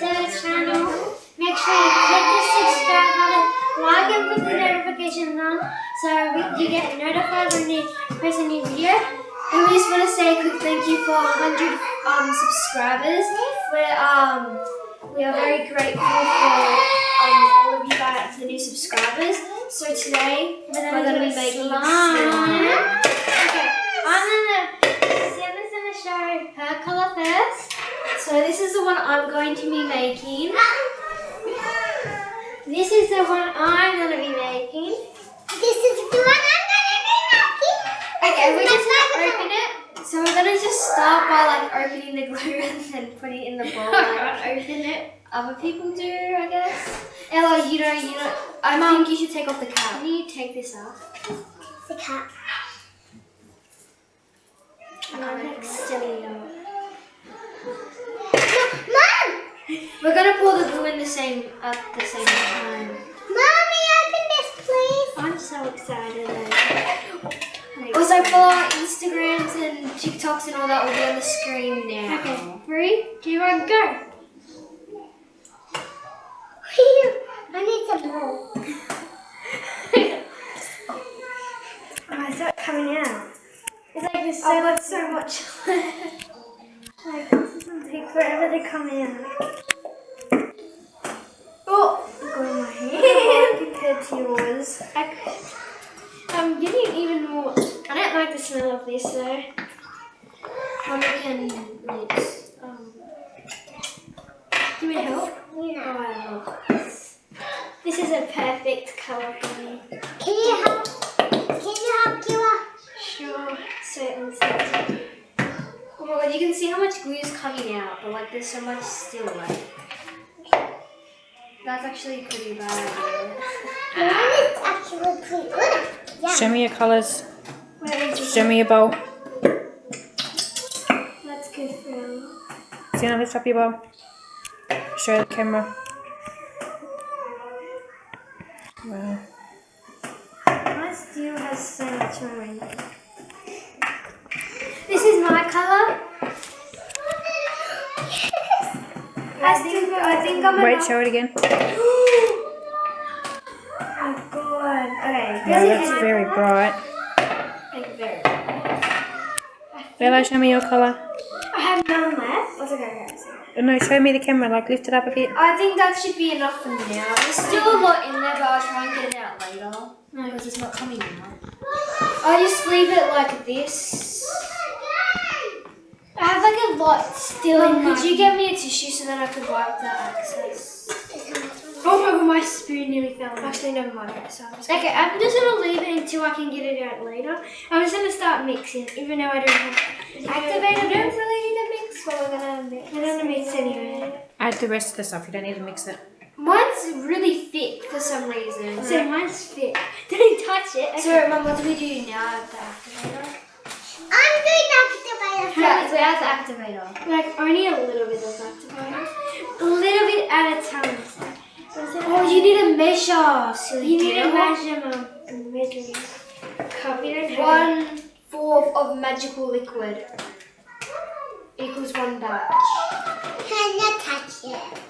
to the channel. Make sure you click the subscribe button, like and put the notifications on so you get notified when they post a new video. And we just want to say a quick thank you for 100 subscribers. We are very grateful for all of you guys, the new subscribers. So today we're going to be making slime. Okay, Sienna's going to show her colour first. So this is the one I'm going to be making. This is the one I'm going to be making. This is the one I'm going to be making. Okay, we're just going to open it. So we're going to just start by like opening the glue and then putting it in the bowl. I can't open it. Other people do, I guess. Ella, you know. I think you should take off the cap. Can you take this off? The cap. I can't make silly off. Mom! We're going to pour the glue in at the same time. Mommy, open this, please. I'm so excited. Also, follow our Instagrams and TikToks and all that will be on the screen now. Okay, 3, 2, 1, go. I need some more. Oh, it's not coming out. It's like there's so much. Like, this is going to take forever to come in. Oh, look at my hand compared to yours. I'm getting even more. I don't like the smell of this though. Mommy can mix. Do you need help? No. Oh, I love this. This is a perfect colour for me. Can you help? Keira? Sure, certainly. Oh my god, you can see how much glue is coming out, but like there's so much still left. That's actually pretty bad. Mine is actually pretty good. Yeah. Show me your colours. Wait, Show me your bowl. that's good for now. Sienna, lift up your bowl. Show the camera. Wow. My still has so much on. This is my colour. I think I'm Wait, enough. show it again. Oh god. Okay. Wow, that's very bright. Like very. Ella, show me your colour. I have none left. What's okay? No, show me the camera, like lift it up a bit. I think that should be enough for now. There's still a lot in there, but I'll try and get it out later. No, because it's not coming out. I'll just leave it like this. I have like a lot still in there. Could you get me a tissue so that I could wipe the excess? Oh my god, my spoon nearly fell. Actually, never mind. I'm just going to leave it until I can get it out later. I'm just going to start mixing, even though I don't have activator. I don't really need to mix, but we're going to mix. We're going to mix anyway. Add the rest of the stuff, you don't need to mix it. Mine's really thick for some reason. So mine's thick. Don't touch it. Okay. So, Mum, what do we do now with the activator? I'm doing activator. Yeah, we have the activator. Like, only a little bit of activator. A little bit at a time. Oh, you need a measure. So you need a measure, Mum. A measuring cup. 1/4 of magical liquid equals 1 batch. Can you touch it?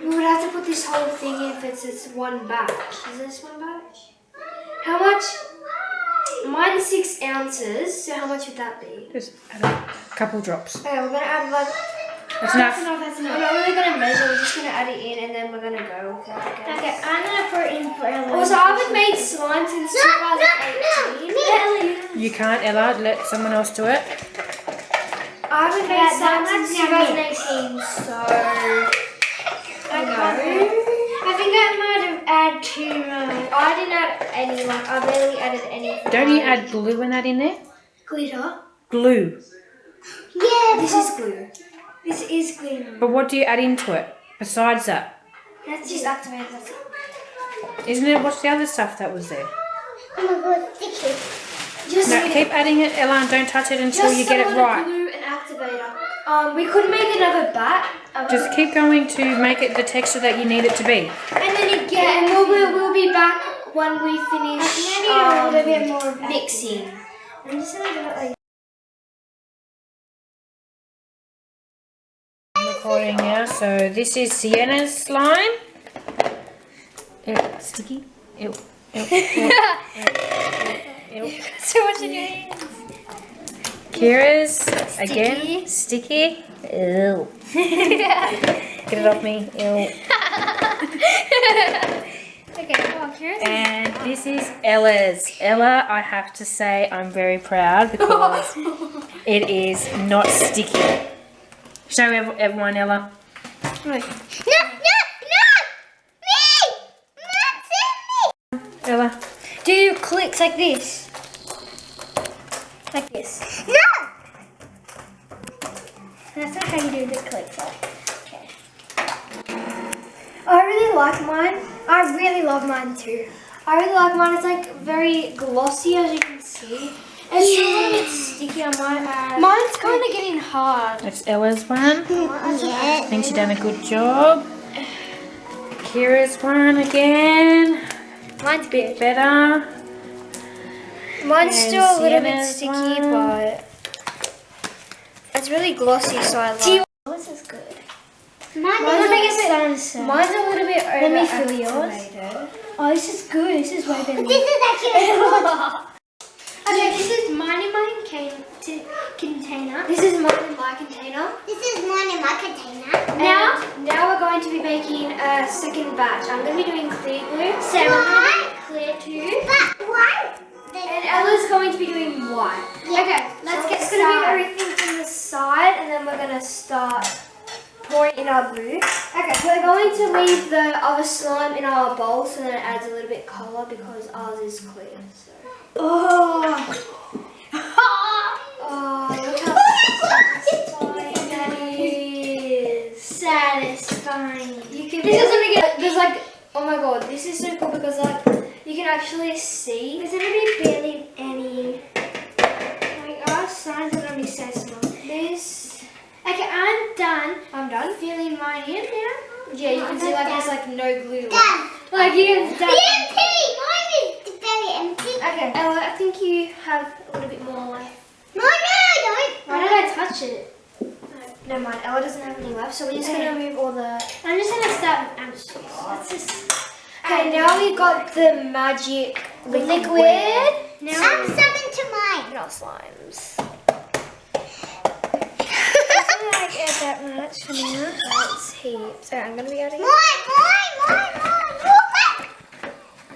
We would have to put this whole thing in if it's 1 batch. Is this 1 batch? How much? Mine's 6 ounces, so how much would that be? Just add a couple drops. Okay, we're going to add like... That's enough. That's enough. We're not really going to measure, we're just going to add it in and then we're going to go with it, I guess. Okay, I'm going to put it in for Ella. Also, I haven't made slime since 2018. You can't, Ella, let someone else do it. I haven't made slime since 2018, so... I think I might have added too much. I didn't add any, like, I barely added any. Don't you add glue and that in there? Glitter? Glue. Yeah. This is glue. This is glue. But what do you add into it besides that? That's just activated. That's it. Isn't it? What's the other stuff that was there? Oh my god, sticky. Just No, keep adding it, Ella, and don't touch it until you get it right. Glue and activator. We could make another bat. Just keep going to make it the texture that you need it to be. And then again, we'll be back when we finish a little bit more mixing. I'm just gonna do it like recording now. So this is Sienna's slime. Ew, sticky. Ew. Ew. Ew. Ew. Ew. So much in your hands. Keira's again sticky. Ew. Get it off me. Ew. Okay, well, Keira's. And this is Ella's. Ella, I have to say I'm very proud because it is not sticky. Show everyone, Ella. No! Me! Not me! Ella. Do clicks like this. Like this. No! That's not how you do the clicks. Okay. I really like mine. I really love mine too. I really like mine. It's like very glossy, as you can see. It's a little bit sticky on mine. Mine's kind of getting hard. That's Ella's one. Yeah. I think she's done a good job. Keira's one again. Mine's good. Better. Mine's And still a little bit Sienna's sticky, one. but it's really glossy, so I like. This is good. Mine's a little bit over. Let me feel yours. Oh, this is good. This is way better. This is actually good. Okay, this is mine in my container. This is mine in my container. This is mine in my container. Now we're going to be making a second batch. I'm going to be doing clear glue. Sarah's going to be clear too. But why? And Ella's going to be doing white. Okay, let's get started. It's going to be everything from the side, and then we're going to start pouring in our glue. Okay, we're going to leave the other slime in our bowl so that it adds a little bit colour because ours is clear. So. Oh! Oh, look how satisfying that is. Satisfying. You can. This is gonna get. There's like. Oh my god, this is so cool because like you can actually see. There's gonna be barely any. Like our signs are gonna be so small. This. Okay, I'm done. I'm done. Filling mine in now. Yeah, you can see like there's like no glue. Done. Like you can. Empty! Mine is very empty. Okay, Ella, I think you have a little bit more left. No, don't. Why did I touch it? No, never mind. Ella doesn't have any left, so we're just gonna move all the. I'm just gonna start. Let's just. Okay, now we got the magic liquid. Now I'm sucking to mine. our slimes. Like add that much for now. That's heaps. So I'm gonna be adding. Mine.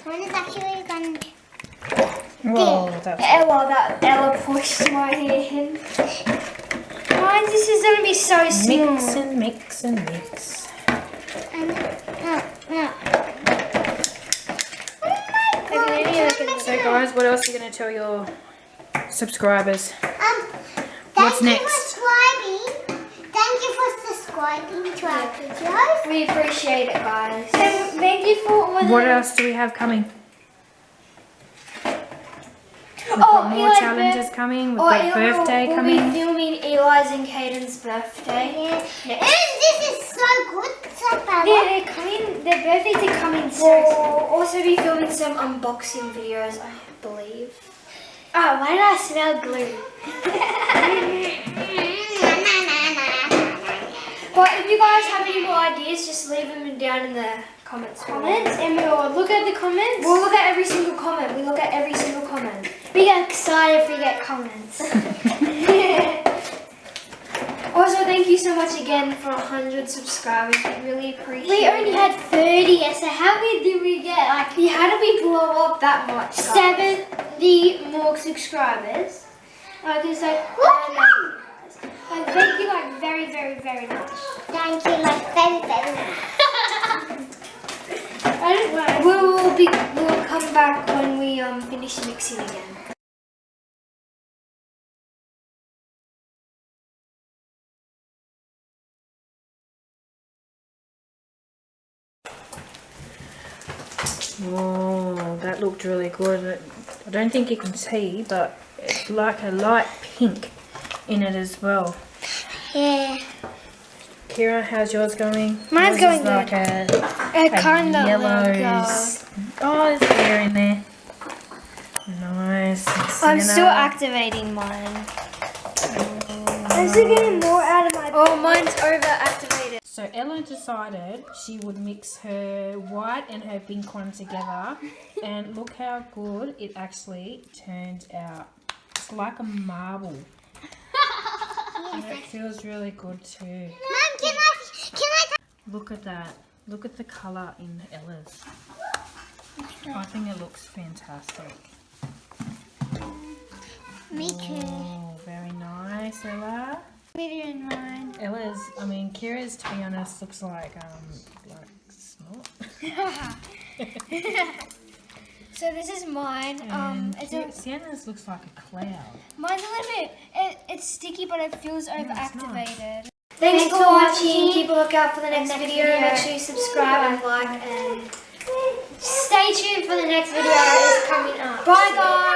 Mine is actually going to. Whoa, that's Ella pushed my hand. Mine, this is gonna be so small. mix and mix and mix. So guys, what else are you going to tell your subscribers? What's next? Thank you for subscribing to our videos. We appreciate it, guys. Thank you for all the. What else do we have coming? We've got more Eli's challenges coming. We've got birthday we'll coming. be filming Eli's and Caden's birthday. Yeah. And this is so good. So bad. They're coming. Their birthdays are coming soon. We'll also be filming some unboxing videos, I believe. Oh, why did I smell glue? But if you guys have any more ideas, just leave them down in the comments. And we'll look at the comments. We'll look at every single comment. We look at every single comment. We get excited if we get comments. Also, thank you so much again for 100 subscribers. We really appreciate it. We only had 30, so how many did we get? Like, how did we blow up that much? 70 more subscribers. Like, it's like, like, thank you, like, very, very, very much. Thank you, like, very, very much. We'll come back when we finish mixing again. Oh, that looked really good. I don't think you can see, but it's like a light pink in it as well. Yeah. Keira, how's yours going? Mine's Yours is going like good. a Kind of yellows. Oh, there's hair in there. Nice. I'm Sienna. still activating mine. I'm still getting more out of my Oh, mine's overactivated. So Ella decided she would mix her white and her pink one together, and look how good it actually turned out. It's like a marble. And it feels really good too. Mom, can I? Look at that. Look at the colour in Ella's. I think it looks fantastic. Me too. Oh, very nice, Ella. Video in mine. Ella's, Kira's, to be honest, looks like snot. So this is mine. Sienna's looks like a cloud. Mine's a little bit. It's sticky, but it feels overactivated. Nice. Thanks for watching. Keep a lookout for the next video. Make sure you subscribe and like, and stay tuned for the next video that is coming up. Bye, guys.